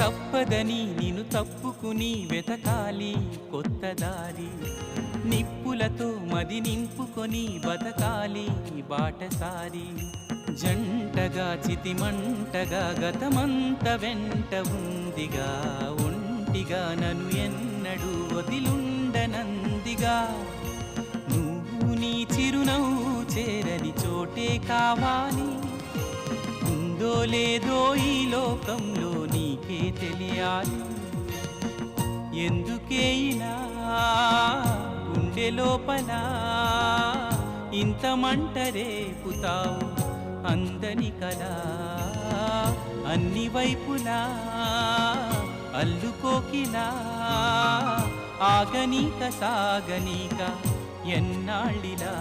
తప్పదని నిన్ను తప్పుకుని వెతకాలి కొత్త దారి, నిప్పులతో మది నింపుకొని బతకాలి బాటసారి. జంటగా చితిమంటగా గతమంత వెంట ఉందిగా, ఒంటిగా నన్ను ఎన్నడూ వదిలుండనందిగా. నువ్వు నీ చిరునవ్వు చేరని చోటే కావాలి, ఉందో లేదో ఈ లోకంలో నీకే తెలియాలి. ఎందుకే ఇలా గుండె లోపల ఇంత మంట రేపుతావు, అందని కలా అన్ని వైపులా అల్లుకోకిలా. ఆగనీక సాగనీక ఎన్నాళ్ళిలా